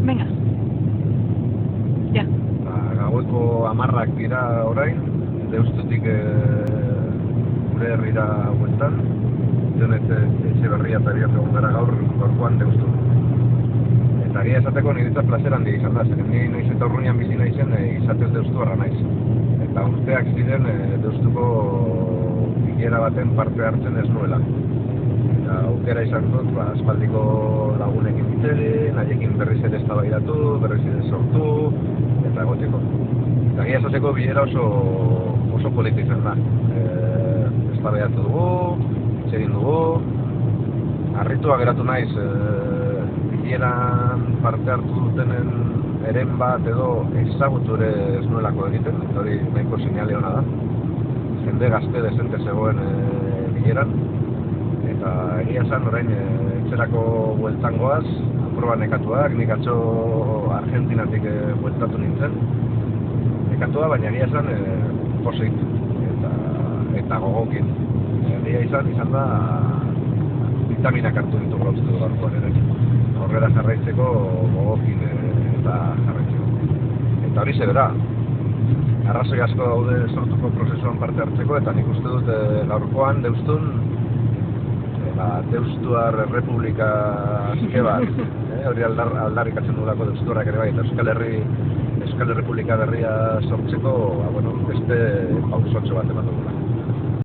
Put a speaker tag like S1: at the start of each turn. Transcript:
S1: Venga. Ja.
S2: Gaueko 10 dira orain, Deustutik gure herrira bueltan, Jonet Etxeberria eta Biok egon gara gaurkoan Deustu. Eta agia esateko niretzat plazer handi izan da, zeren ni noiz eta Urruñan bizi naizen izatez Deustuarra naiz. Eta urteak ziren Deustuko bilera baten parte hartzen ez nuela. Eta aukera izan dut, aspaldiko lagunekin hitz egin, haiekin berriz ere eztabaidatu, berriz ere sortu, eta egoteko. Eta agia esateko bilera oso polita izan da. Eztabaidatu dugu, hitz egin dugu, harritua geratu naiz bileran parte hartu dutenen eren bat edo ezagutu ere ez nuelako egiten, eta hori nahiko seinale ona da. Jende gazte dezente zegoen bileran, eta egia esan orain etxerako bueltan goaz, proba nekatuak, nik atzo Argentinatik bueltatu nintzen. Nekatua, baina egia esan pozik eta gogokin. Egia izan da vitaminak hartu ditu gauztu gaurkoan ere. Horrela jarraitzeko gogokin eta jarraitzeko. Eta hori zebera, arrazoi asko daude sortuko prozesuan parte hartzeko, eta nik uste dut gaurkoan Deustun Deustuar Errepublika azke bat, hori aldarrikatzen dugulako Deustuarrak ere bai, eta Euskal Errepublika berria sortzeko beste pausotxo bat eman dugula.